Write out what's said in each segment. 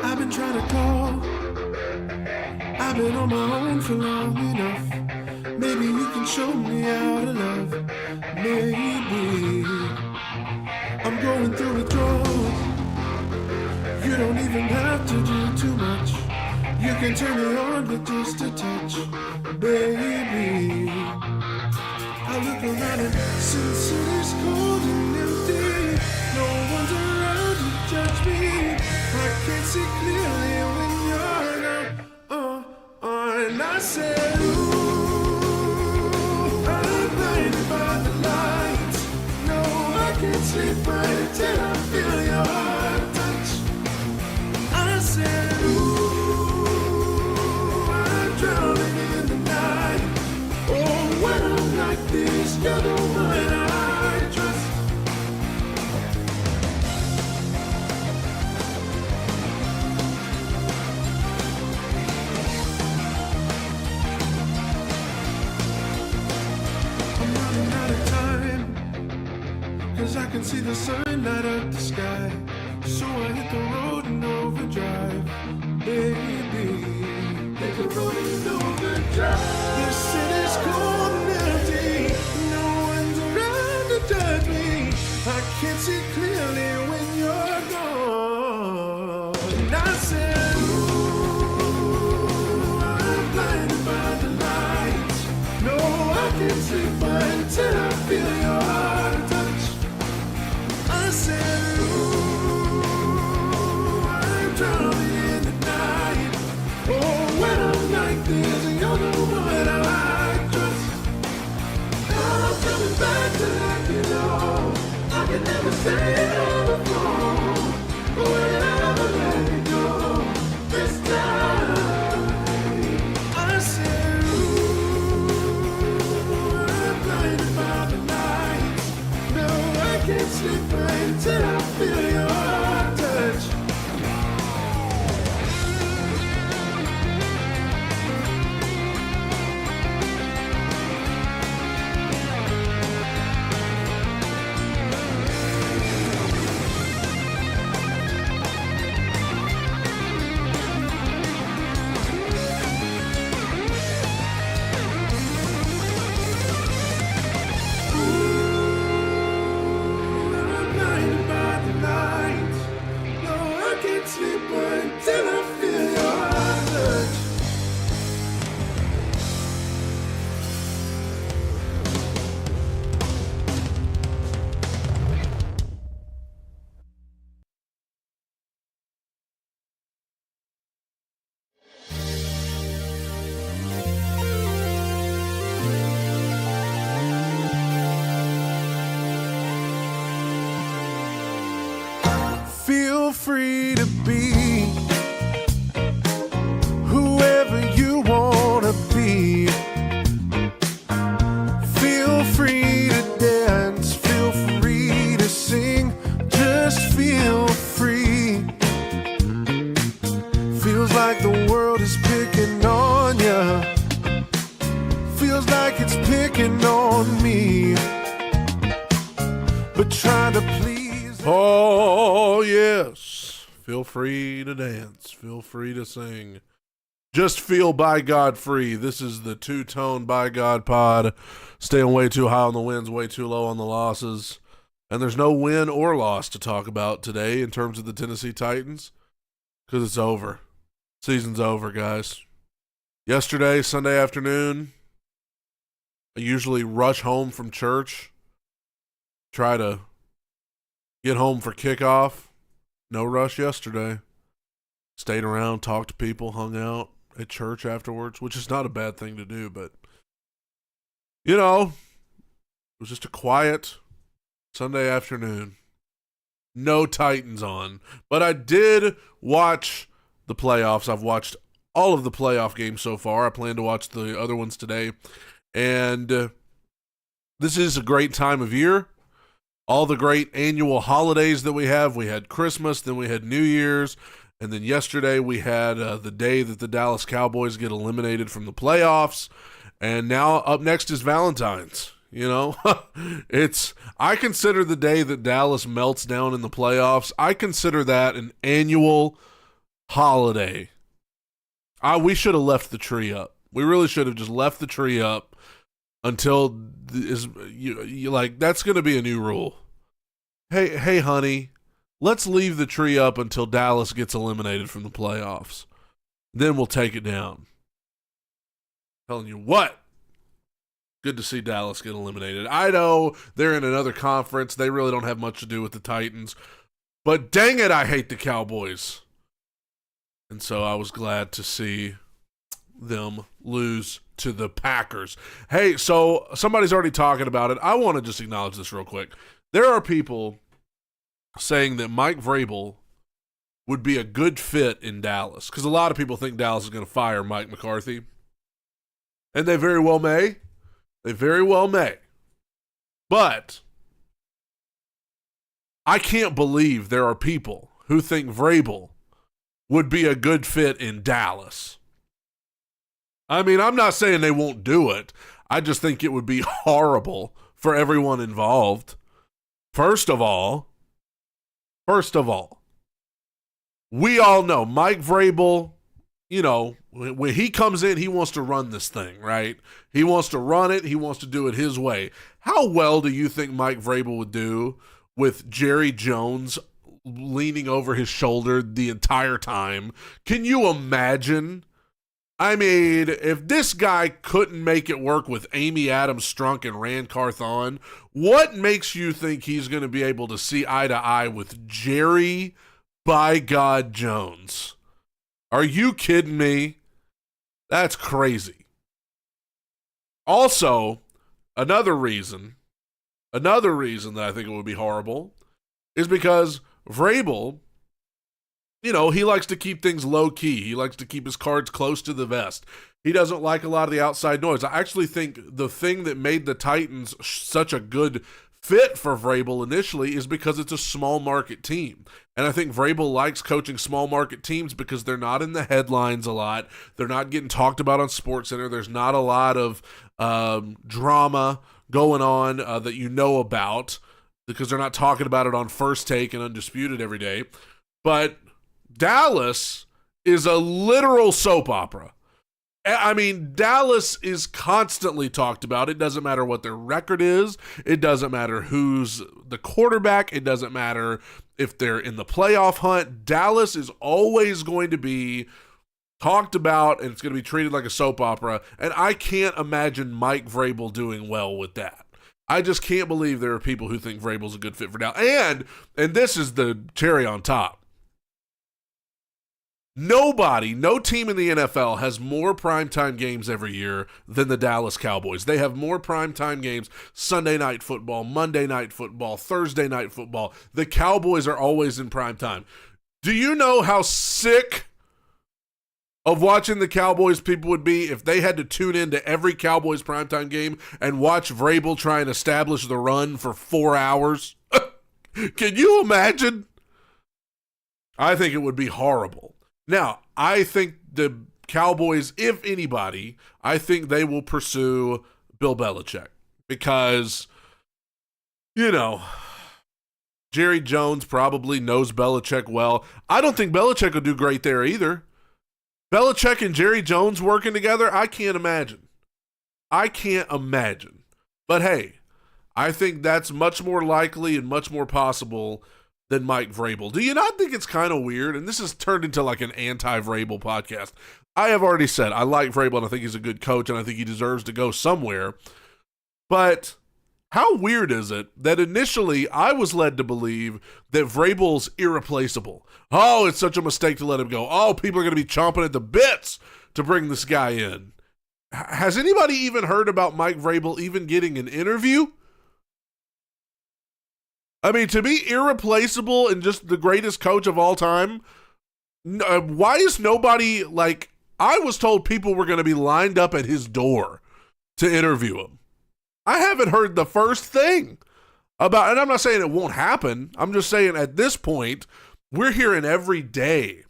I've been trying to call. I've been on my own for long enough. Maybe you can show me how to love. Maybe I'm going through withdrawals. You don't even have to do too much. You can turn me on with just a touch, baby. I look around and since it is cold and empty, no one's around to judge me. I can't see clearly when you're gone. And I said, ooh, I'm blinded by the lights. No, I can't sleep right until I feel your heart touch. I said, ooh, I'm drowning in the night. Oh, when I'm like this, you're the one I trust. I'm running out of time, 'cause I can see the sun light up the sky. So I hit the road in overdrive, baby. Hit the road in overdrive. The city's cold and empty. No one's around to judge me. I can't see clearly when you're gone. And I said, ooh, I'm blinded by the lights. No, I can't sleep until I feel your heart touch. I said, ooh, I'm drowning in the night. Oh, when I'm like this, you're the one I trust. I'm coming back to let you know I can never say it on the phone. But whenever let me go this time, I said, ooh, I'm blinded by the lights. No, I can't sleep right until I feel your touch. I'm blinded by the lights. No, I can't sleep until I feel your touch. Feel free to be whoever you want to be. Feel free to dance, feel free to sing, just feel free. Feels like the world is picking on ya. Feels like it's picking on me. But trying to please. Oh, yes. Feel free to dance. Feel free to sing. Just feel by God free. This is the two-tone by God pod. Staying way too high on the wins, way too low on the losses. And there's no win or loss to talk about today in terms of the Tennessee Titans because it's over. Season's over, guys. Yesterday, Sunday afternoon, I usually rush home from church, try to get home for kickoff. No rush yesterday. Stayed around, talked to people, hung out at church afterwards, which is not a bad thing to do, but, you know, it was just a quiet Sunday afternoon. No Titans on. But I did watch the playoffs. I've watched all of the playoff games so far. I plan to watch the other ones today. And this is a great time of year. all the great annual holidays that we have. We had Christmas, then we had New Year's, and then yesterday we had the day that the Dallas Cowboys get eliminated from the playoffs, and now up next is Valentine's. You know, I consider the day that Dallas melts down in the playoffs, I consider that an annual holiday. We should have left the tree up. We really should have just left the tree up until that's going to be a new rule. Hey, honey, let's leave the tree up until Dallas gets eliminated from the playoffs. Then we'll take it down. Telling you what. Good to see Dallas get eliminated. I know they're in another conference. They really don't have much to do with the Titans. But dang it, I hate the Cowboys. And so I was glad to see them lose to the Packers. Hey, so somebody's already talking about it. I want to just acknowledge this real quick. There are people saying that Mike Vrabel would be a good fit in Dallas because a lot of people think Dallas is going to fire Mike McCarthy. And they very well may. They very well may. But I can't believe there are people who think Vrabel would be a good fit in Dallas. I mean, I'm not saying they won't do it. I just think it would be horrible for everyone involved. First of all, we all know Mike Vrabel, you know, when he comes in, he wants to run this thing, right? He wants to run it. He wants to do it his way. How well do you think Mike Vrabel would do with Jerry Jones leaning over his shoulder the entire time? Can you imagine? I mean, if this guy couldn't make it work with Amy Adams Strunk and Rand Carthon, what makes you think he's going to be able to see eye to eye with Jerry by God Jones? Are you kidding me? That's crazy. Also, another reason that I think it would be horrible is because Vrabel, you know, he likes to keep things low key. He likes to keep his cards close to the vest. He doesn't like a lot of the outside noise. I actually think the thing that made the Titans such a good fit for Vrabel initially is because it's a small market team. And I think Vrabel likes coaching small market teams because they're not in the headlines a lot. They're not getting talked about on SportsCenter. There's not a lot of drama going on that you know about because they're not talking about it on First Take and Undisputed every day. But Dallas is a literal soap opera. I mean, Dallas is constantly talked about. It doesn't matter what their record is. It doesn't matter who's the quarterback. It doesn't matter if they're in the playoff hunt. Dallas is always going to be talked about, and it's going to be treated like a soap opera. And I can't imagine Mike Vrabel doing well with that. I just can't believe there are people who think Vrabel's a good fit for Dallas. And this is the cherry on top. No team in the NFL has more primetime games every year than the Dallas Cowboys. They have more primetime games, Sunday night football, Monday night football, Thursday night football. The Cowboys are always in primetime. Do you know how sick of watching the Cowboys people would be if they had to tune into every Cowboys primetime game and watch Vrabel try and establish the run for 4 hours? Can you imagine? I think it would be horrible. Now, I think the Cowboys, if anybody, I think they will pursue Bill Belichick because, you know, Jerry Jones probably knows Belichick well. I don't think Belichick will do great there either. Belichick and Jerry Jones working together, I can't imagine. But hey, I think that's much more likely and much more possible than Mike Vrabel. Do you not think it's kind of weird? And this has turned into like an anti-Vrabel podcast. I have already said I like Vrabel and I think he's a good coach and I think he deserves to go somewhere. But how weird is it that initially I was led to believe that Vrabel's irreplaceable? Oh, it's such a mistake to let him go. Oh, people are going to be chomping at the bits to bring this guy in. Has anybody even heard about Mike Vrabel even getting an interview? I mean, to be irreplaceable and just the greatest coach of all time, why is nobody, like, I was told people were going to be lined up at his door to interview him. I haven't heard the first thing. about, and I'm not saying it won't happen. I'm just saying at this point, we're hearing every day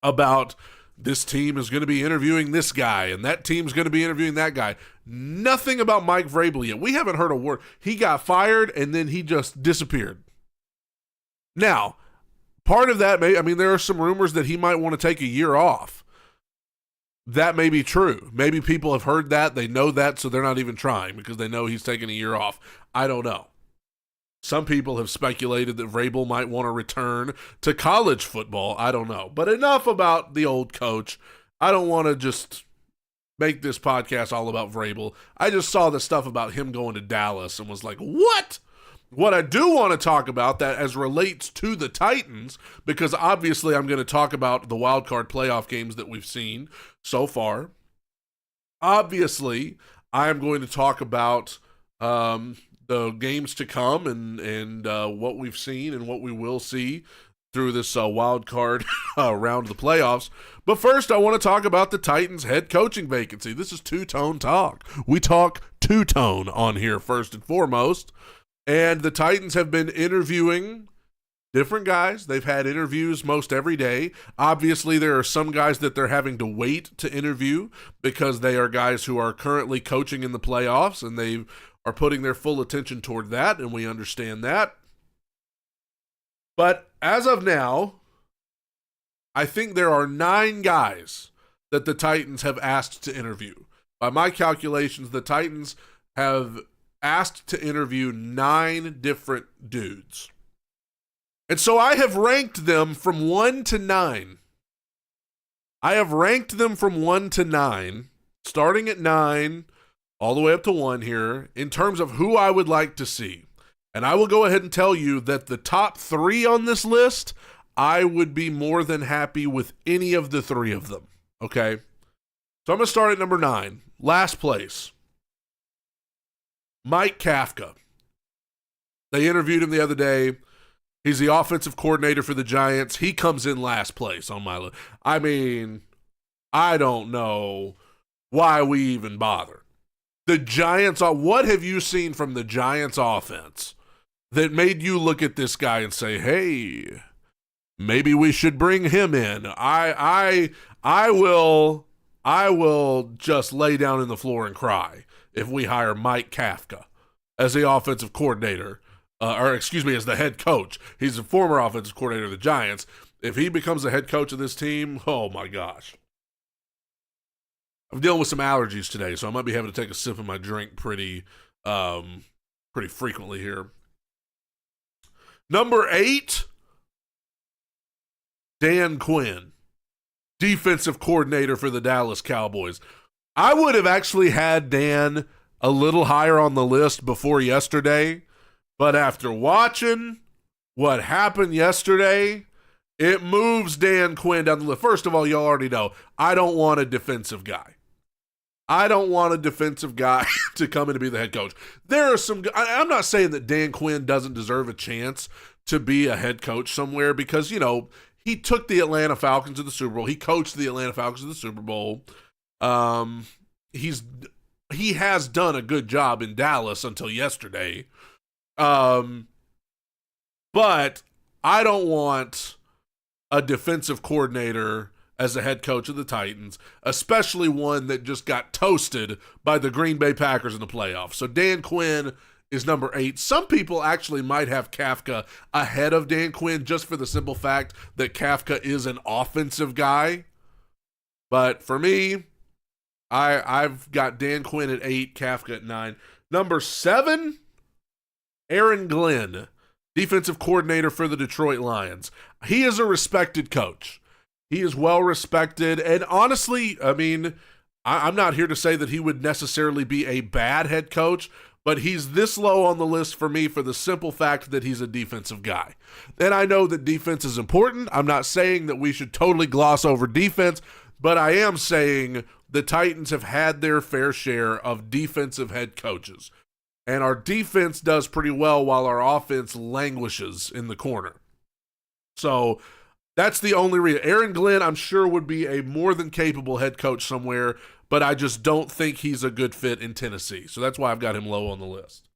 about this team is going to be interviewing this guy and that team's going to be interviewing that guy. Nothing about Mike Vrabel yet. We haven't heard a word. He got fired and then he just disappeared. Now, part of that, there are some rumors that he might want to take a year off. That may be true. Maybe people have heard that. They know that, so they're not even trying because they know he's taking a year off. I don't know. Some people have speculated that Vrabel might want to return to college football. I don't know. But enough about the old coach. I don't want to just make this podcast all about Vrabel. I just saw the stuff about him going to Dallas and was like, what? What I do want to talk about that as relates to the Titans, because obviously I'm going to talk about the wild card playoff games that we've seen so far. Obviously, I am going to talk about the games to come and what we've seen and what we will see through this wild card round of the playoffs. But first, I want to talk about the Titans head coaching vacancy. This is two-tone talk. We talk two-tone on here first and foremost. And the Titans have been interviewing different guys. They've had interviews most every day. Obviously, there are some guys that they're having to wait to interview because they are guys who are currently coaching in the playoffs, and they are putting their full attention toward that, and we understand that. But as of now, I think there are 9 guys that the Titans have asked to interview. By my calculations, the Titans have asked to interview 9 different dudes. And so I have ranked them from 1 to 9. I have ranked them from 1 to 9, starting at 9, all the way up to 1 here, in terms of who I would like to see. And I will go ahead and tell you that the top 3 on this list, I would be more than happy with any of the 3 of them. Okay? So I'm going to start at number 9. Last place. Mike Kafka. They interviewed him the other day. He's the offensive coordinator for the Giants. He comes in last place on my list. I don't know why we even bother. The Giants, what have you seen from the Giants offense that made you look at this guy and say, hey, maybe we should bring him in? I will just lay down in the floor and cry if we hire Mike Kafka as the offensive coordinator, as the head coach. He's a former offensive coordinator of the Giants. If he becomes the head coach of this team, oh my gosh. I'm dealing with some allergies today, so I might be having to take a sip of my drink pretty frequently here. Number 8, Dan Quinn, defensive coordinator for the Dallas Cowboys. I would have actually had Dan a little higher on the list before yesterday, but after watching what happened yesterday, it moves Dan Quinn down the list. First of all, y'all already know, I don't want a defensive guy. I don't want a defensive guy to come in to be the head coach. There are some, I'm not saying that Dan Quinn doesn't deserve a chance to be a head coach somewhere because, he took the Atlanta Falcons to the Super Bowl. He coached the Atlanta Falcons to the Super Bowl. He has done a good job in Dallas until yesterday. But I don't want a defensive coordinator as the head coach of the Titans, especially one that just got toasted by the Green Bay Packers in the playoffs. So Dan Quinn is number 8. Some people actually might have Kafka ahead of Dan Quinn just for the simple fact that Kafka is an offensive guy. But for me, I've got Dan Quinn at 8, Kafka at 9. Number 7, Aaron Glenn, defensive coordinator for the Detroit Lions. He is a respected coach. He is well respected. And honestly, I'm not here to say that he would necessarily be a bad head coach, but he's this low on the list for me for the simple fact that he's a defensive guy. And I know that defense is important. I'm not saying that we should totally gloss over defense, but I am saying the Titans have had their fair share of defensive head coaches. And our defense does pretty well while our offense languishes in the corner. So that's the only reason. Aaron Glenn, I'm sure, would be a more than capable head coach somewhere, but I just don't think he's a good fit in Tennessee. So that's why I've got him low on the list.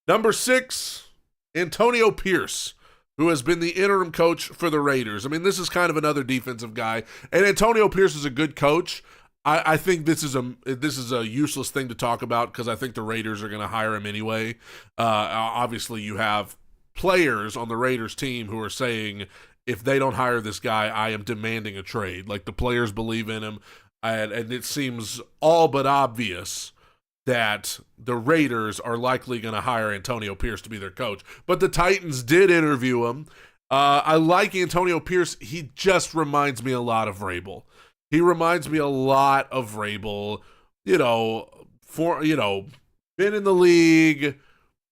Number 6, Antonio Pierce, who has been the interim coach for the Raiders. I mean, this is kind of another defensive guy, and Antonio Pierce is a good coach. I think this is a useless thing to talk about because I think the Raiders are going to hire him anyway. Obviously, you have players on the Raiders team who are saying, if they don't hire this guy, I am demanding a trade. Like, the players believe in him, and it seems all but obvious that the Raiders are likely going to hire Antonio Pierce to be their coach. But the Titans did interview him. I like Antonio Pierce. He just reminds me a lot of Vrabel. He reminds me a lot of Vrabel. Been in the league,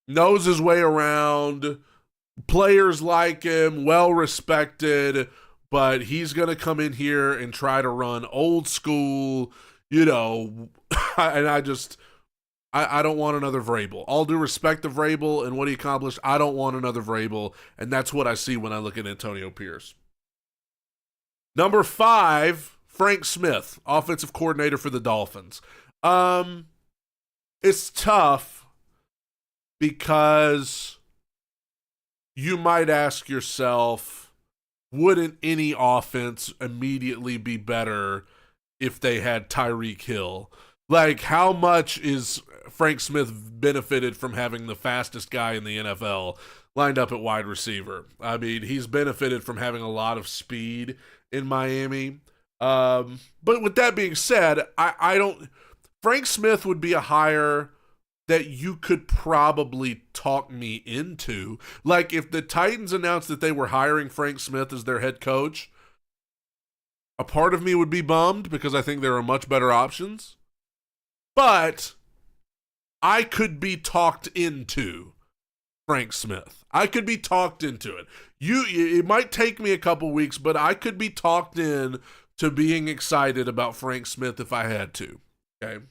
knows his way around, players like him, well respected, but he's going to come in here and try to run old school, and I don't want another Vrabel. All due respect to Vrabel and what he accomplished, I don't want another Vrabel, and that's what I see when I look at Antonio Pierce. Number 5, Frank Smith, offensive coordinator for the Dolphins. It's tough because you might ask yourself, wouldn't any offense immediately be better if they had Tyreek Hill? Like, how much is Frank Smith benefited from having the fastest guy in the NFL lined up at wide receiver? I mean, he's benefited from having a lot of speed in Miami. But with that being said, Frank Smith would be a hire that you could probably talk me into. Like, if the Titans announced that they were hiring Frank Smith as their head coach, a part of me would be bummed because I think there are much better options. But I could be talked into Frank Smith. I could be talked into it. It might take me a couple weeks, but I could be talked in to being excited about Frank Smith if I had to. Okay.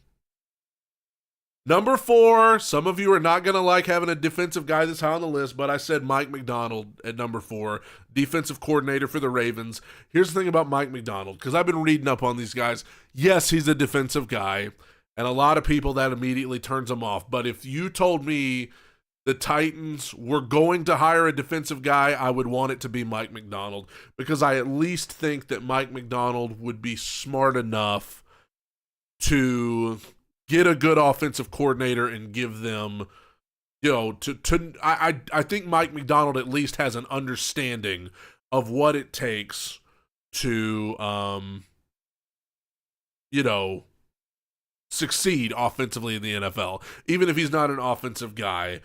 Number 4, some of you are not going to like having a defensive guy that's high on the list, but I said Mike Macdonald at number 4, defensive coordinator for the Ravens. Here's the thing about Mike Macdonald, because I've been reading up on these guys. Yes, he's a defensive guy, and a lot of people that immediately turns him off. But if you told me the Titans were going to hire a defensive guy, I would want it to be Mike Macdonald, because I at least think that Mike Macdonald would be smart enough to get a good offensive coordinator and give them, I think Mike Macdonald at least has an understanding of what it takes to, succeed offensively in the NFL. Even if he's not an offensive guy,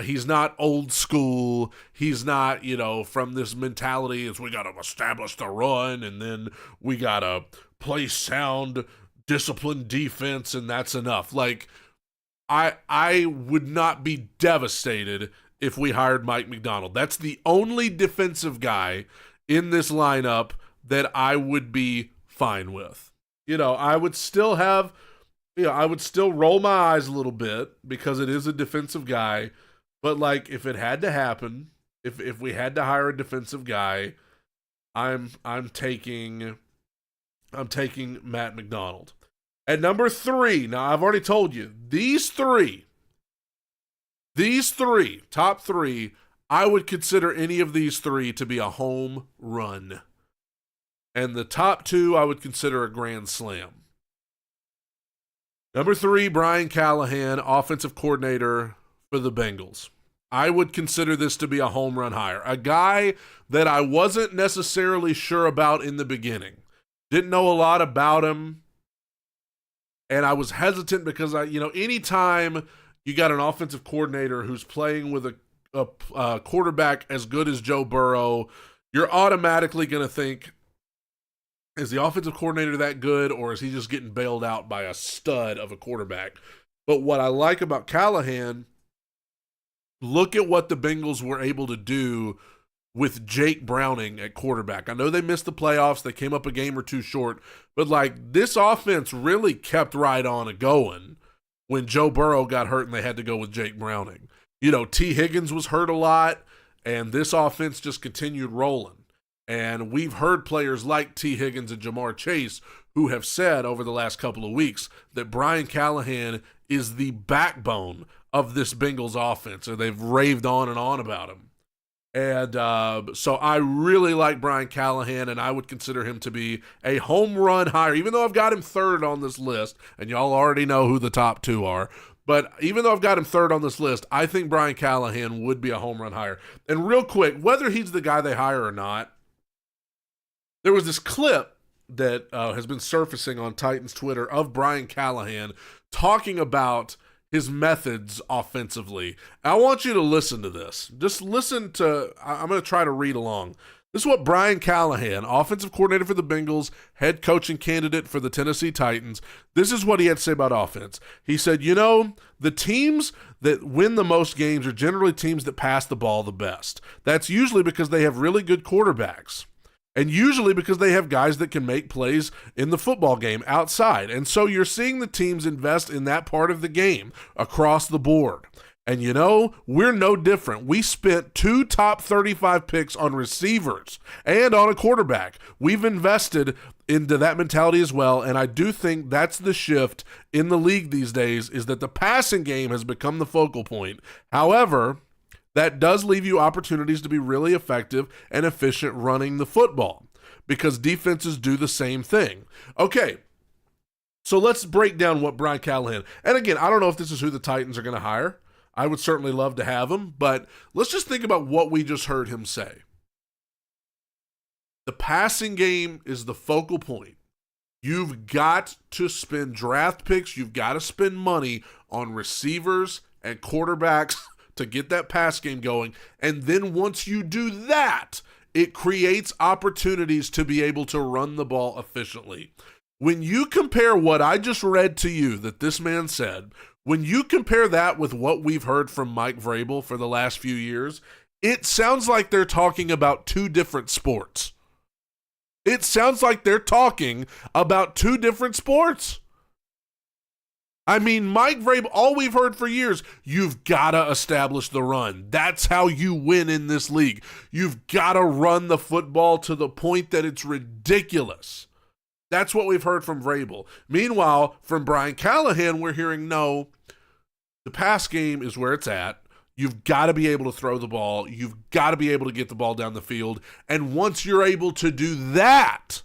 he's not old school. He's not, from this mentality is we got to establish the run and then we got to play sound, disciplined defense, and that's enough. Like, I would not be devastated if we hired Mike Macdonald. That's the only defensive guy in this lineup that I would be fine with. I would still have, I would still roll my eyes a little bit because it is a defensive guy. But, like, if it had to happen, if we had to hire a defensive guy, I'm taking Matt Macdonald. At number 3, now I've already told you, these three, top 3, I would consider any of these 3 to be a home run. And the top 2 I would consider a grand slam. Number 3, Brian Callahan, offensive coordinator for the Bengals. I would consider this to be a home run hire. A guy that I wasn't necessarily sure about in the beginning. Didn't know a lot about him. And I was hesitant because anytime you got an offensive coordinator who's playing with a quarterback as good as Joe Burrow, you're automatically going to think, is the offensive coordinator that good, or is he just getting bailed out by a stud of a quarterback? But what I like about Callahan, look at what the Bengals were able to do with Jake Browning at quarterback. I know they missed the playoffs. They came up a game or two short. But, this offense really kept right on a going when Joe Burrow got hurt and they had to go with Jake Browning. T. Higgins was hurt a lot, and this offense just continued rolling. And we've heard players like T. Higgins and Jamar Chase who have said over the last couple of weeks that Brian Callahan is the backbone of this Bengals offense, or they've raved on and on about him. And so I really like Brian Callahan, and I would consider him to be a home run hire, even though I've got him third on this list, and y'all already know who the top two are. But even though I've got him third on this list, I think Brian Callahan would be a home run hire. And real quick, whether he's the guy they hire or not, there was this clip that has been surfacing on Titans Twitter of Brian Callahan talking about his methods offensively. I want you to listen to this. Just listen to, I'm going to try to read along. This is what Brian Callahan, offensive coordinator for the Bengals, head coaching candidate for the Tennessee Titans, this is what he had to say about offense. He said, the teams that win the most games are generally teams that pass the ball the best. That's usually because they have really good quarterbacks. And usually because they have guys that can make plays in the football game outside. And so you're seeing the teams invest in that part of the game across the board. And we're no different. We spent 2 top 35 picks on receivers and on a quarterback. We've invested into that mentality as well. And I do think that's the shift in the league these days, is that the passing game has become the focal point. However, that does leave you opportunities to be really effective and efficient running the football, because defenses do the same thing. Okay, so let's break down what Brian Callahan, and again, I don't know if this is who the Titans are going to hire. I would certainly love to have him, but let's just think about what we just heard him say. The passing game is the focal point. You've got to spend draft picks. You've got to spend money on receivers and quarterbacks to get that pass game going. And then once you do that, it creates opportunities to be able to run the ball efficiently. When you compare what I just read to you that this man said, when you compare that with what we've heard from Mike Vrabel for the last few years, it sounds like they're talking about 2 different sports. It sounds like they're talking about 2 different sports. I mean, Mike Vrabel, all we've heard for years, you've got to establish the run. That's how you win in this league. You've got to run the football to the point that it's ridiculous. That's what we've heard from Vrabel. Meanwhile, from Brian Callahan, we're hearing, no, the pass game is where it's at. You've got to be able to throw the ball. You've got to be able to get the ball down the field. And once you're able to do that,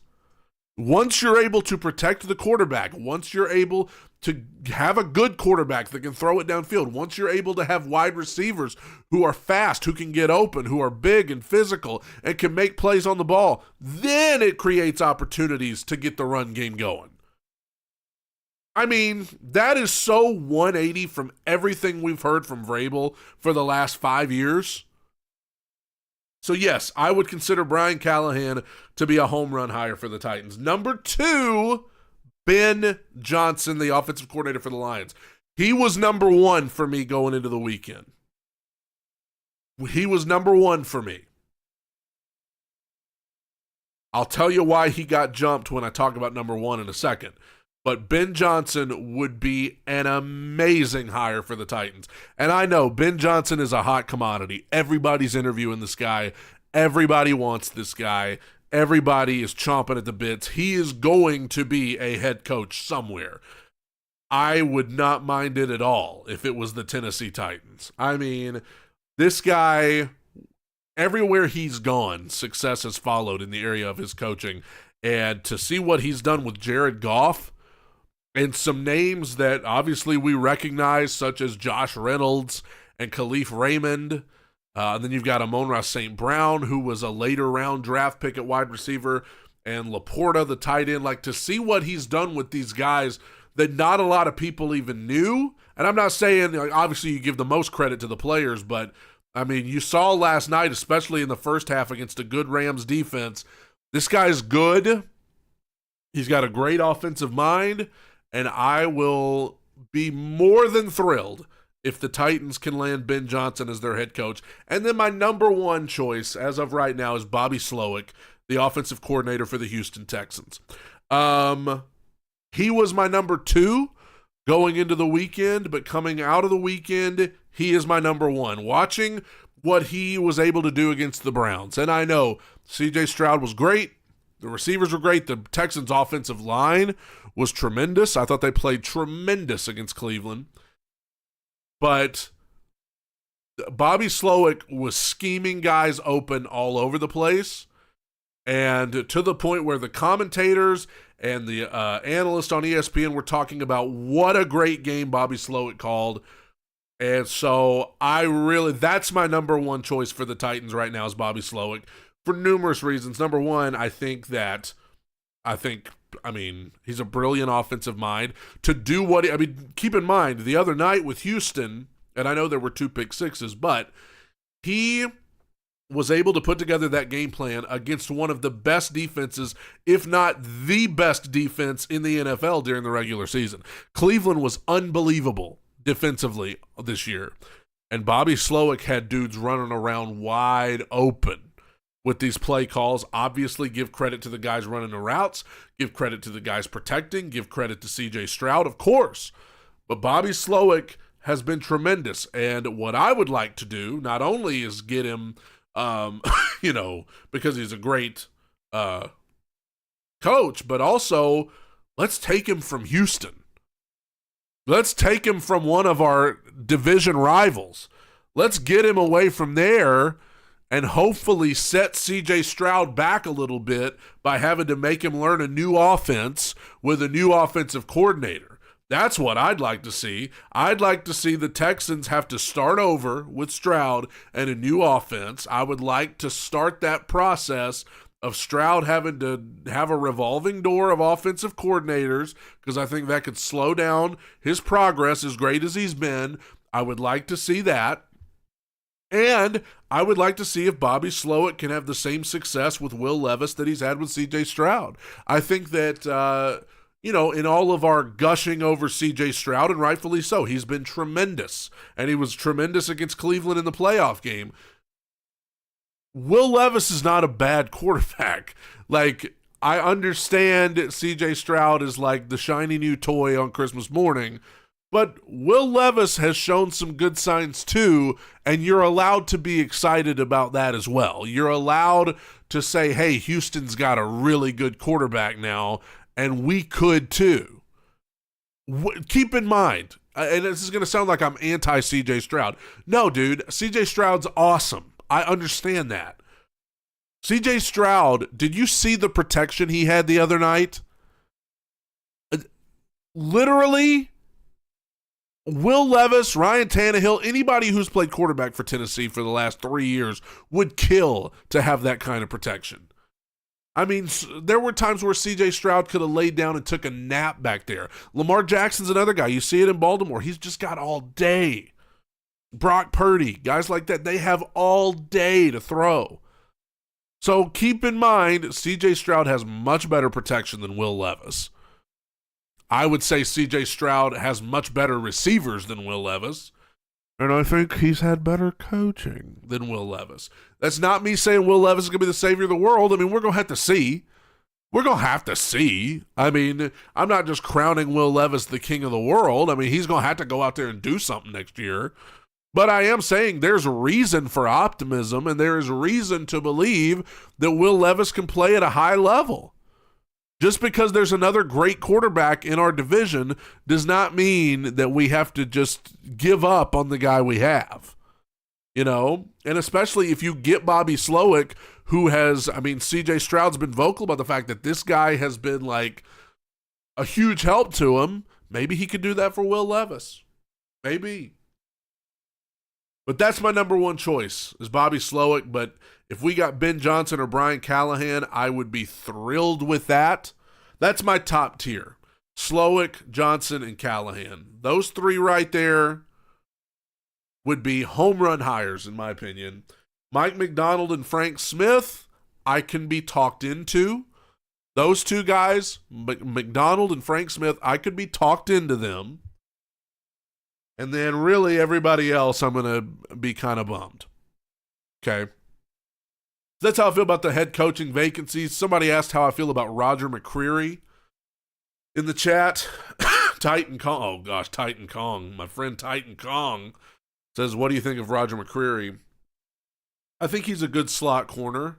once you're able to protect the quarterback, once you're able to have a good quarterback that can throw it downfield, once you're able to have wide receivers who are fast, who can get open, who are big and physical, and can make plays on the ball, then it creates opportunities to get the run game going. I mean, that is so 180 from everything we've heard from Vrabel for the last 5 years. So yes, I would consider Brian Callahan to be a home run hire for the Titans. Number 2, Ben Johnson, the offensive coordinator for the Lions. He was number 1 for me going into the weekend. He was number 1 for me. I'll tell you why he got jumped when I talk about number 1 in a second. But Ben Johnson would be an amazing hire for the Titans. And I know Ben Johnson is a hot commodity. Everybody's interviewing this guy. Everybody wants this guy. Everybody is chomping at the bits. He is going to be a head coach somewhere. I would not mind it at all if it was the Tennessee Titans. I mean, this guy, everywhere he's gone, success has followed in the area of his coaching. And to see what he's done with Jared Goff, and some names that obviously we recognize, such as Josh Reynolds and Khalif Raymond. And then you've got Amon-Ra St. Brown, who was a later round draft pick at wide receiver, and Laporta, the tight end. Like, to see what he's done with these guys that not a lot of people even knew. And I'm not saying, obviously, you give the most credit to the players, but, I mean, you saw last night, especially in the first half against a good Rams defense, this guy's good. He's got a great offensive mind. And I will be more than thrilled if the Titans can land Ben Johnson as their head coach. And then my number 1 choice, as of right now, is Bobby Slowick, the offensive coordinator for the Houston Texans. He was my number 2 going into the weekend, but coming out of the weekend, he is my number 1. Watching what he was able to do against the Browns. And I know C.J. Stroud was great. The receivers were great. The Texans' offensive line was tremendous. I thought they played tremendous against Cleveland. But Bobby Slowick was scheming guys open all over the place, and to the point where the commentators and the analysts on ESPN were talking about what a great game Bobby Slowick called. And so that's my number one choice for the Titans right now is Bobby Slowick for numerous reasons. Number one, he's a brilliant offensive mind to do keep in mind the other night with Houston, and I know there were 2 pick sixes, but he was able to put together that game plan against one of the best defenses, if not the best defense in the NFL during the regular season. Cleveland was unbelievable defensively this year, and Bobby Slowick had dudes running around wide open with these play calls. Obviously, give credit to the guys running the routes, give credit to the guys protecting, give credit to CJ Stroud, of course, but Bobby Slowick has been tremendous. And what I would like to do not only is get him because he's a great coach, but also let's take him from Houston. Let's take him from one of our division rivals. Let's get him away from there and hopefully set CJ Stroud back a little bit by having to make him learn a new offense with a new offensive coordinator. That's what I'd like to see. I'd like to see the Texans have to start over with Stroud and a new offense. I would like to start that process of Stroud having to have a revolving door of offensive coordinators, because I think that could slow down his progress as great as he's been. I would like to see that. And I would like to see if Bobby Slowick can have the same success with Will Levis that he's had with CJ Stroud. I think that in all of our gushing over CJ Stroud, and rightfully so, he's been tremendous. And he was tremendous against Cleveland in the playoff game. Will Levis is not a bad quarterback. Like, I understand CJ Stroud is like the shiny new toy on Christmas morning, but Will Levis has shown some good signs too, and you're allowed to be excited about that as well. You're allowed to say, hey, Houston's got a really good quarterback now, and we could too. Keep in mind, and this is going to sound like I'm anti-CJ Stroud. No, dude, CJ Stroud's awesome. I understand that. CJ Stroud, did you see the protection he had the other night? Literally, Will Levis, Ryan Tannehill, anybody who's played quarterback for Tennessee for the last 3 years would kill to have that kind of protection. I mean, there were times where C.J. Stroud could have laid down and took a nap back there. Lamar Jackson's another guy. You see it in Baltimore. He's just got all day. Brock Purdy, guys like that, they have all day to throw. So keep in mind, C.J. Stroud has much better protection than Will Levis. I would say C.J. Stroud has much better receivers than Will Levis. And I think he's had better coaching than Will Levis. That's not me saying Will Levis is going to be the savior of the world. I mean, we're going to have to see. We're going to have to see. I mean, I'm not just crowning Will Levis the king of the world. I mean, he's going to have to go out there and do something next year. But I am saying there's a reason for optimism, and there is reason to believe that Will Levis can play at a high level. Just because there's another great quarterback in our division does not mean that we have to just give up on the guy we have. You know, and especially if you get Bobby Slowick, who has, I mean, C.J. Stroud's been vocal about the fact that this guy has been like a huge help to him. Maybe he could do that for Will Levis. Maybe. But that's my number one choice is Bobby Slowick. But if we got Ben Johnson or Brian Callahan, I would be thrilled with that. That's my top tier. Slowick, Johnson, and Callahan. Those three right there would be home run hires, in my opinion. Mike McDonald and Frank Smith, I can be talked into. Those two guys, McDonald and Frank Smith, I could be talked into them. And then really everybody else, I'm going to be kind of bummed. Okay. That's how I feel about the head coaching vacancies. Somebody asked how I feel about Roger McCreary in the chat. Titan Kong. Oh, gosh, Titan Kong. My friend Titan Kong says, what do you think of Roger McCreary? I think he's a good slot corner.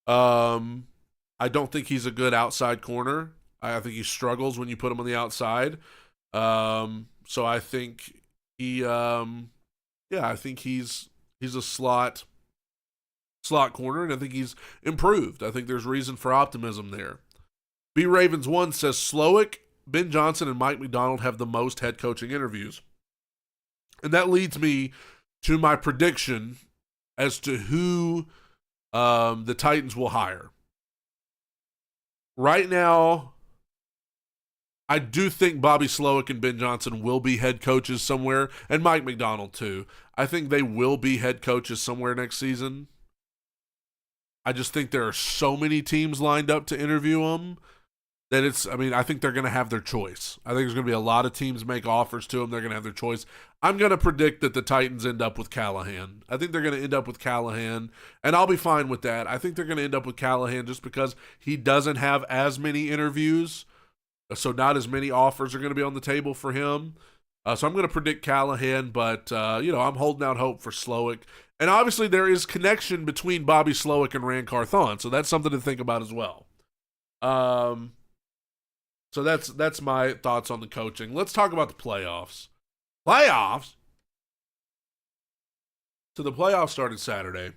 I don't think he's a good outside corner. I think he struggles when you put him on the outside. So I think He, I think he's a slot corner, and I think he's improved. I think there's reason for optimism there. B Ravens 1 says Slowick, Ben Johnson, and Mike McDonald have the most head coaching interviews. And that leads me to my prediction as to who the Titans will hire. Right now, I do think Bobby Slowick and Ben Johnson will be head coaches somewhere, and Mike McDonald too. I think they will be head coaches somewhere next season. I just think there are so many teams lined up to interview them that I think they're going to have their choice. I think there's going to be a lot of teams make offers to them. They're going to have their choice. I'm going to predict that the Titans end up with Callahan. I think they're going to end up with Callahan, and I'll be fine with that. I think they're going to end up with Callahan just because he doesn't have as many interviews, so not as many offers are going to be on the table for him. So I'm going to predict Callahan, but I'm holding out hope for Slowick. And obviously there is connection between Bobby Slowick and Rand Carthon, so that's something to think about as well. So that's my thoughts on the coaching. Let's talk about the playoffs. Playoffs? So the playoffs started Saturday.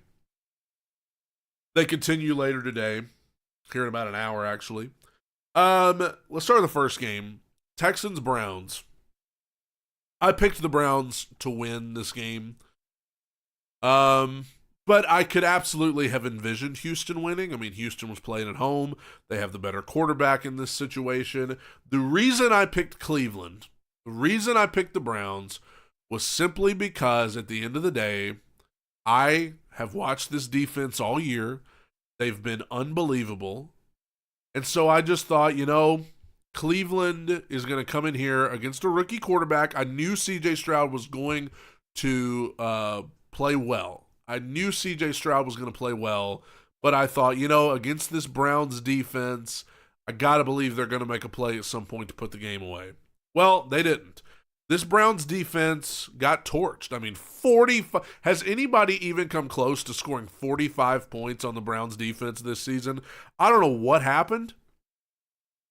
They continue later today, here in about an hour, actually. Let's start with the first game. Texans-Browns. I picked the Browns to win this game. But I could absolutely have envisioned Houston winning. I mean, Houston was playing at home. They have the better quarterback in this situation. The reason I picked Cleveland, the reason I picked the Browns, was simply because at the end of the day, I have watched this defense all year. They've been unbelievable. And so I just thought, Cleveland is going to come in here against a rookie quarterback. I knew C.J. Stroud was going to play well. I knew C.J. Stroud was going to play well, but I thought, against this Browns defense, I got to believe they're going to make a play at some point to put the game away. Well, they didn't. This Browns defense got torched. I mean, 45. Has anybody even come close to scoring 45 points on the Browns defense this season? I don't know what happened.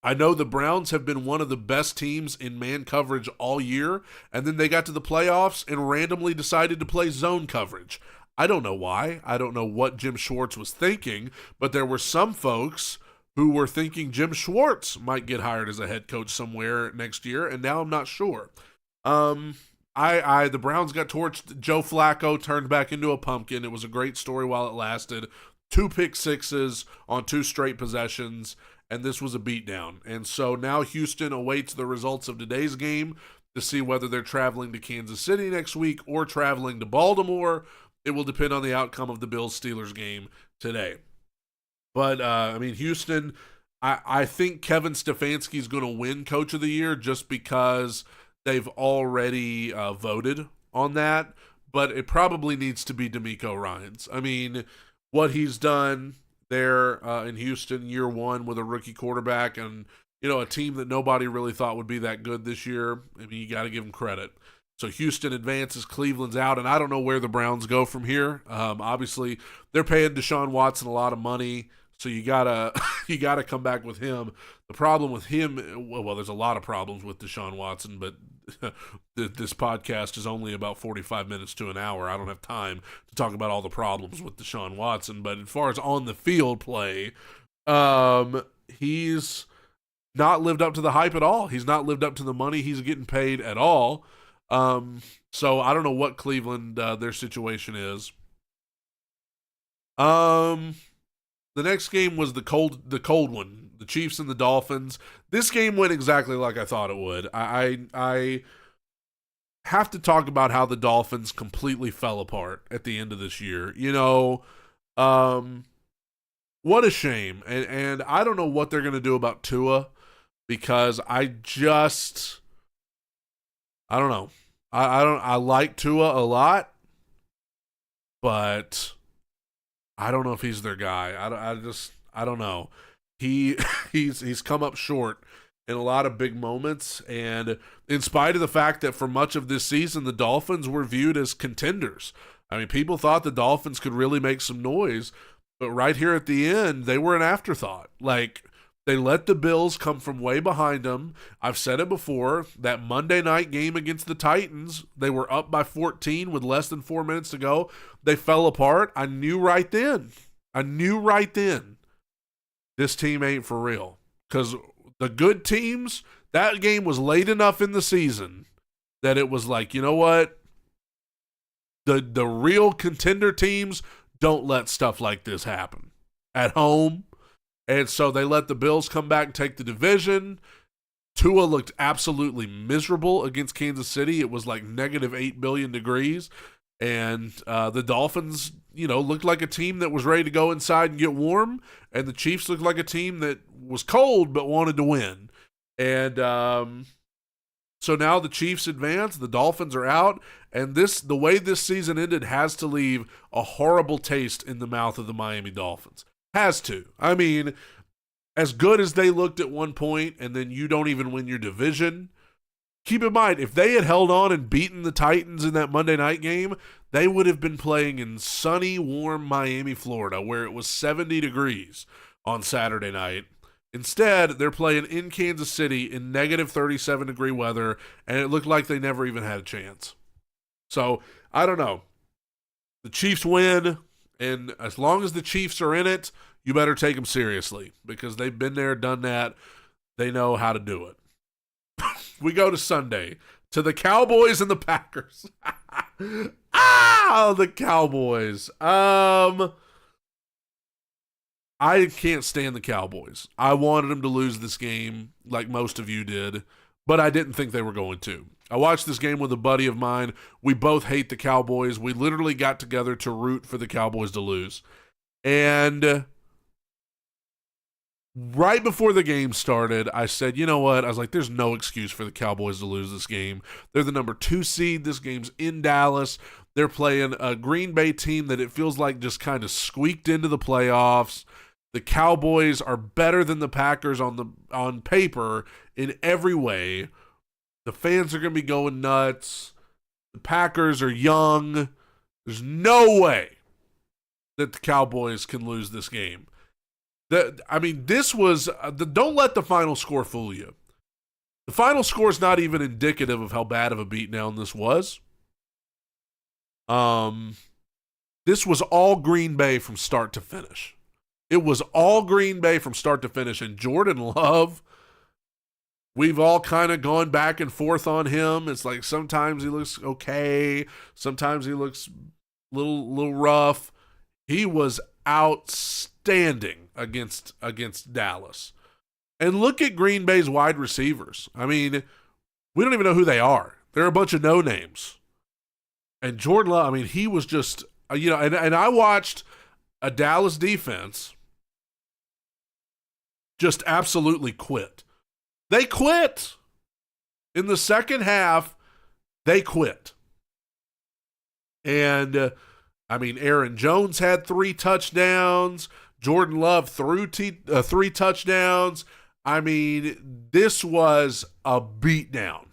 I know the Browns have been one of the best teams in man coverage all year, and then they got to the playoffs and randomly decided to play zone coverage. I don't know why. I don't know what Jim Schwartz was thinking, but there were some folks who were thinking Jim Schwartz might get hired as a head coach somewhere next year, and now I'm not sure. The Browns got torched. Joe Flacco turned back into a pumpkin. It was a great story while it lasted. 2 pick sixes on 2 straight possessions, and this was a beatdown. And so now Houston awaits the results of today's game to see whether they're traveling to Kansas City next week or traveling to Baltimore. It will depend on the outcome of the Bills-Steelers game today. But, Houston, I think Kevin Stefanski is going to win Coach of the Year just because they've already voted on that. But it probably needs to be DeMeco Ryans. I mean, what he's done there in Houston year one with a rookie quarterback and, a team that nobody really thought would be that good this year, you got to give him credit. So Houston advances, Cleveland's out, and I don't know where the Browns go from here. Obviously, they're paying Deshaun Watson a lot of money, so you gotta come back with him. The problem with him, well, there's a lot of problems with Deshaun Watson, but this podcast is only about 45 minutes to an hour. I don't have time to talk about all the problems with Deshaun Watson, but as far as on the field play, he's not lived up to the hype at all. He's not lived up to the money he's getting paid at all. So I don't know what Cleveland, their situation is. The next game was the cold one, the Chiefs and the Dolphins. This game went exactly like I thought it would. I have to talk about how the Dolphins completely fell apart at the end of this year. What a shame. And I don't know what they're going to do about Tua because I don't know. I like Tua a lot, but I don't know if he's their guy. I don't know. He's come up short in a lot of big moments, and in spite of the fact that for much of this season the Dolphins were viewed as contenders. I mean, people thought the Dolphins could really make some noise, but right here at the end they were an afterthought. Like, They let the Bills come from way behind them. I've said it before, that Monday night game against the Titans, they were up by 14 with less than 4 minutes to go. They fell apart. I knew right then this team ain't for real. Because the good teams, that game was late enough in the season that it was like, you know what? The real contender teams don't let stuff like this happen at home. And so they let the Bills come back and take the division. Tua looked absolutely miserable against Kansas City. It was like negative 8 billion degrees. And the Dolphins, looked like a team that was ready to go inside and get warm. And the Chiefs looked like a team that was cold but wanted to win. And so now the Chiefs advance. The Dolphins are out. And the way this season ended has to leave a horrible taste in the mouth of the Miami Dolphins. Has to. I mean, as good as they looked at one point, and then you don't even win your division. Keep in mind, if they had held on and beaten the Titans in that Monday night game, they would have been playing in sunny, warm Miami, Florida, where it was 70 degrees on Saturday night. Instead, they're playing in Kansas City in negative 37-degree weather, and it looked like they never even had a chance. So, I don't know. The Chiefs win. And as long as the Chiefs are in it, you better take them seriously because they've been there, done that. They know how to do it. We go to Sunday to the Cowboys and the Packers. The Cowboys. I can't stand the Cowboys. I wanted them to lose this game like most of you did, but I didn't think they were going to. I watched this game with a buddy of mine. We both hate the Cowboys. We literally got together to root for the Cowboys to lose. And right before the game started, I said, you know what? I was like, there's no excuse for the Cowboys to lose this game. They're the number 2 seed. This game's in Dallas. They're playing a Green Bay team that it feels like just kind of squeaked into the playoffs. The Cowboys are better than the Packers on paper in every way. The fans are going to be going nuts. The Packers are young. There's no way that the Cowboys can lose this game. This was don't let the final score fool you. The final score is not even indicative of how bad of a beatdown this was. This was all Green Bay from start to finish. It was all Green Bay from start to finish. And Jordan Love, we've all kind of gone back and forth on him. It's like sometimes he looks okay. Sometimes he looks a little rough. He was outstanding against Dallas. And look at Green Bay's wide receivers. I mean, we don't even know who they are. They're a bunch of no-names. And Jordan Love, I mean, he was just, and I watched a Dallas defense just absolutely quit. They quit. In the second half, they quit. And, Aaron Jones had 3 touchdowns. Jordan Love threw 3 touchdowns. This was a beatdown.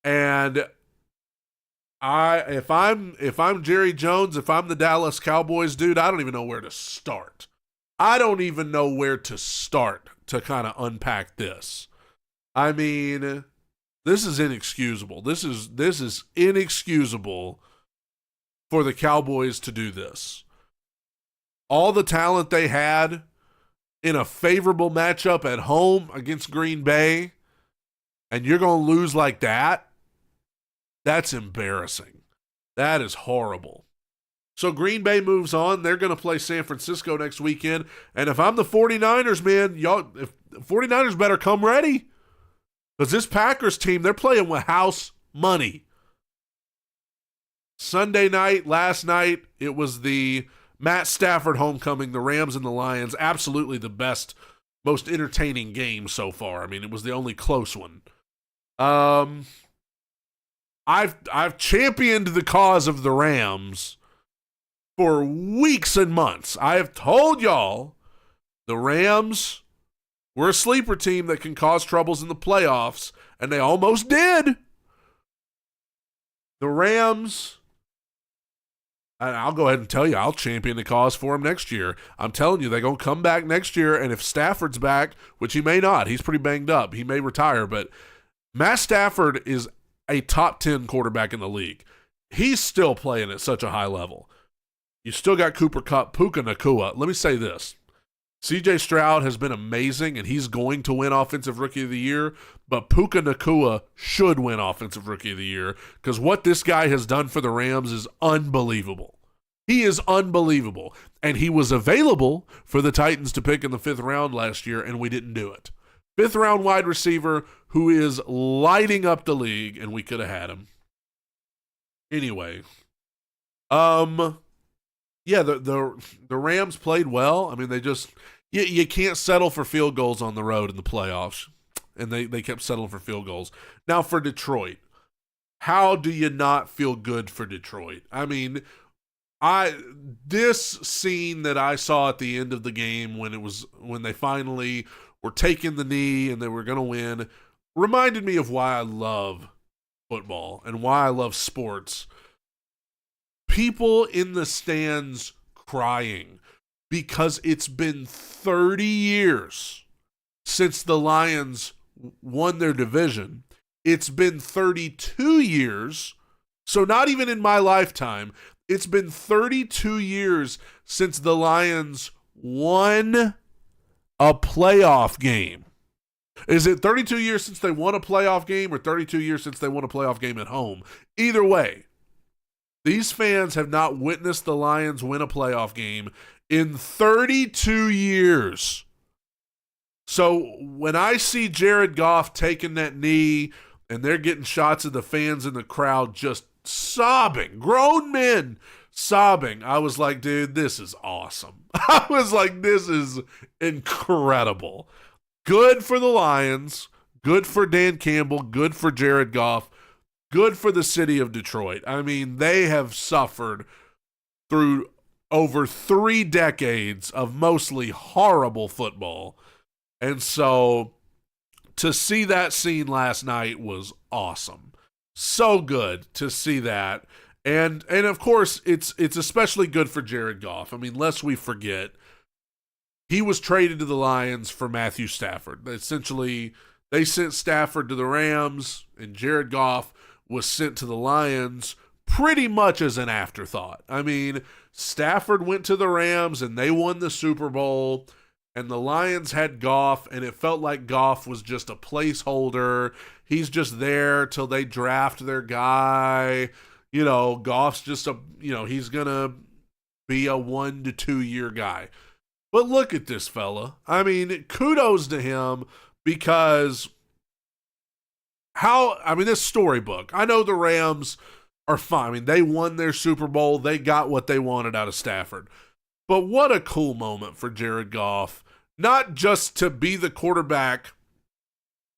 And if I'm Jerry Jones, if I'm the Dallas Cowboys dude, I don't even know where to start. I don't even know where to start to kind of unpack this. This is inexcusable. This is inexcusable for the Cowboys to do this. All the talent they had in a favorable matchup at home against Green Bay, and you're going to lose like that? That's embarrassing. That is horrible. So Green Bay moves on. They're going to play San Francisco next weekend. And if I'm the 49ers, man, if 49ers better come ready. Because this Packers team, they're playing with house money. Sunday night, last night, it was the Matt Stafford homecoming, the Rams and the Lions. Absolutely the best, most entertaining game so far. It was the only close one. I've championed the cause of the Rams for weeks and months. I have told y'all the Rams were a sleeper team that can cause troubles in the playoffs, and they almost did. The Rams And I'll go ahead and tell you, I'll champion the cause for him next year. I'm telling you, they're going to come back next year, and if Stafford's back, which he may not, he's pretty banged up, he may retire, but Matt Stafford is a top 10 quarterback in the league. He's still playing at such a high level. You still got Cooper Kupp, Puka Nacua. Let me say this. C.J. Stroud has been amazing, and he's going to win Offensive Rookie of the Year, but Puka Nacua should win Offensive Rookie of the Year because what this guy has done for the Rams is unbelievable. He is unbelievable, and he was available for the Titans to pick in the 5th round last year, and we didn't do it. 5th-round wide receiver who is lighting up the league, and we could have had him. Anyway, yeah, the Rams played well. I mean, they just you can't settle for field goals on the road in the playoffs, and they kept settling for field goals. Now for Detroit, how do you not feel good for Detroit? I mean, this scene that I saw at the end of the game when they finally were taking the knee and they were going to win reminded me of why I love football and why I love sports. People in the stands crying because it's been 30 years since the Lions won their division. It's been 32 years, so not even in my lifetime, it's been 32 years since the Lions won a playoff game. Is it 32 years since they won a playoff game or 32 years since they won a playoff game at home? Either way, these fans have not witnessed the Lions win a playoff game in 32 years. So when I see Jared Goff taking that knee and they're getting shots of the fans in the crowd just sobbing, grown men sobbing, I was like, dude, this is awesome. I was like, this is incredible. Good for the Lions, good for Dan Campbell, good for Jared Goff. Good for the city of Detroit. I mean, they have suffered through over 3 decades of mostly horrible football. And so to see that scene last night was awesome. So good to see that. And of course, it's especially good for Jared Goff. I mean, lest we forget, he was traded to the Lions for Matthew Stafford. Essentially, they sent Stafford to the Rams, and Jared Goff was sent to the Lions pretty much as an afterthought. I mean, Stafford went to the Rams and they won the Super Bowl, and the Lions had Goff, and it felt like Goff was just a placeholder. He's just there till they draft their guy. You know, Goff's just he's going to be a 1 to 2 year guy. But look at this fella. I mean, kudos to him because this storybook. I know the Rams are fine. I mean, they won their Super Bowl. They got what they wanted out of Stafford. But what a cool moment for Jared Goff. Not just to be the quarterback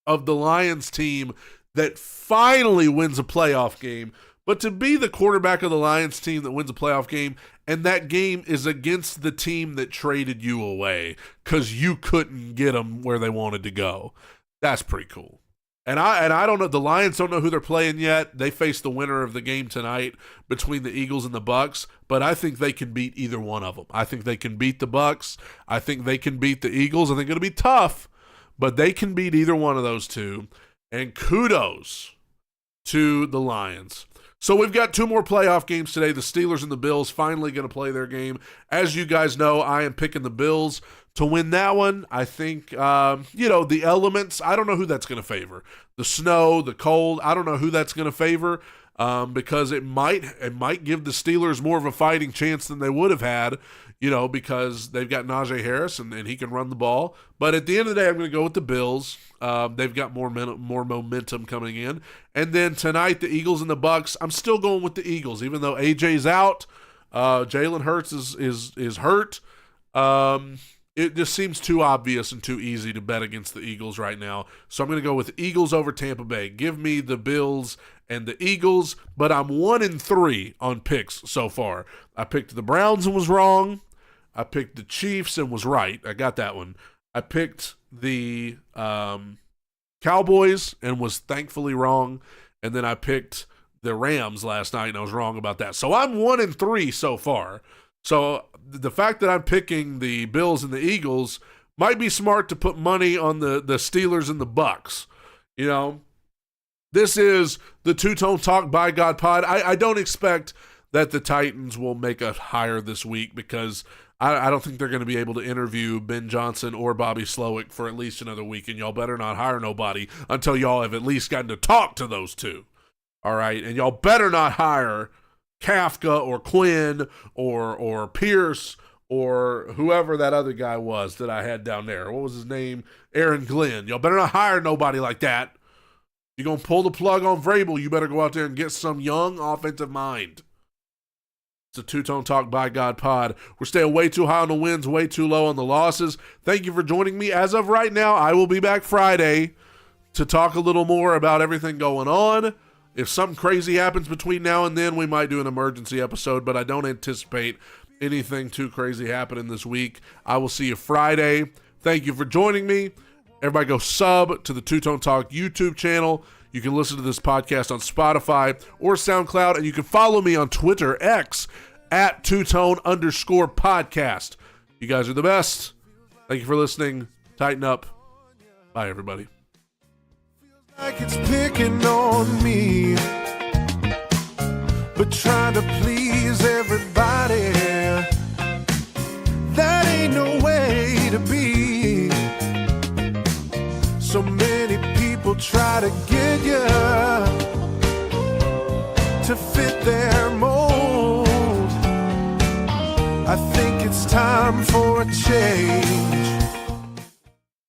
of the Lions team that finally wins a playoff game, but to be the quarterback of the Lions team that wins a playoff game, and that game is against the team that traded you away because you couldn't get them where they wanted to go. That's pretty cool. And I don't know, the Lions don't know who they're playing yet. They face the winner of the game tonight between the Eagles and the Bucks, but I think they can beat either one of them. I think they can beat the Bucks. I think they can beat the Eagles. I think it'll be tough, but they can beat either one of those two. And kudos to the Lions. So we've got 2 more playoff games today. The Steelers and the Bills finally going to play their game. As you guys know, I am picking the Bills to win that one. I think, the elements, I don't know who that's going to favor. The snow, the cold, I don't know who that's going to favor because it might give the Steelers more of a fighting chance than they would have had, because they've got Najee Harris and he can run the ball. But at the end of the day, I'm going to go with the Bills. They've got more momentum coming in. And then tonight, the Eagles and the Bucks, I'm still going with the Eagles, even though AJ's out. Jalen Hurts is hurt. It just seems too obvious and too easy to bet against the Eagles right now. So I'm going to go with Eagles over Tampa Bay. Give me the Bills and the Eagles, but I'm 1-3 on picks so far. I picked the Browns and was wrong. I picked the Chiefs and was right. I got that one. I picked the Cowboys and was thankfully wrong. And then I picked the Rams last night, and I was wrong about that. So I'm 1-3 so far. So the fact that I'm picking the Bills and the Eagles might be smart to put money on the Steelers and the Bucks. You know, this is the Two-Tone Talk by God pod. I don't expect that the Titans will make a hire this week because I don't think they're going to be able to interview Ben Johnson or Bobby Slowick for at least another week, and y'all better not hire nobody until y'all have at least gotten to talk to those two. All right, and y'all better not hire Kafka or Quinn or Pierce or whoever that other guy was that I had down there. What was his name? Aaron Glenn. Y'all better not hire nobody like that. You're going to pull the plug on Vrabel, you better go out there and get some young offensive mind. It's a Two-Tone Talk by God pod. We're staying way too high on the wins, way too low on the losses. Thank you for joining me. As of right now, I will be back Friday to talk a little more about everything going on. If something crazy happens between now and then, we might do an emergency episode, but I don't anticipate anything too crazy happening this week. I will see you Friday. Thank you for joining me. Everybody go sub to the Two-Tone Talk YouTube channel. You can listen to this podcast on Spotify or SoundCloud, and you can follow me on Twitter, X, at @Two-Tone_podcast. You guys are the best. Thank you for listening. Tighten up. Bye, everybody. Like it's picking on me, but trying to please everybody, that ain't no way to be. So many people try to get you to fit their mold. I think it's time for a change.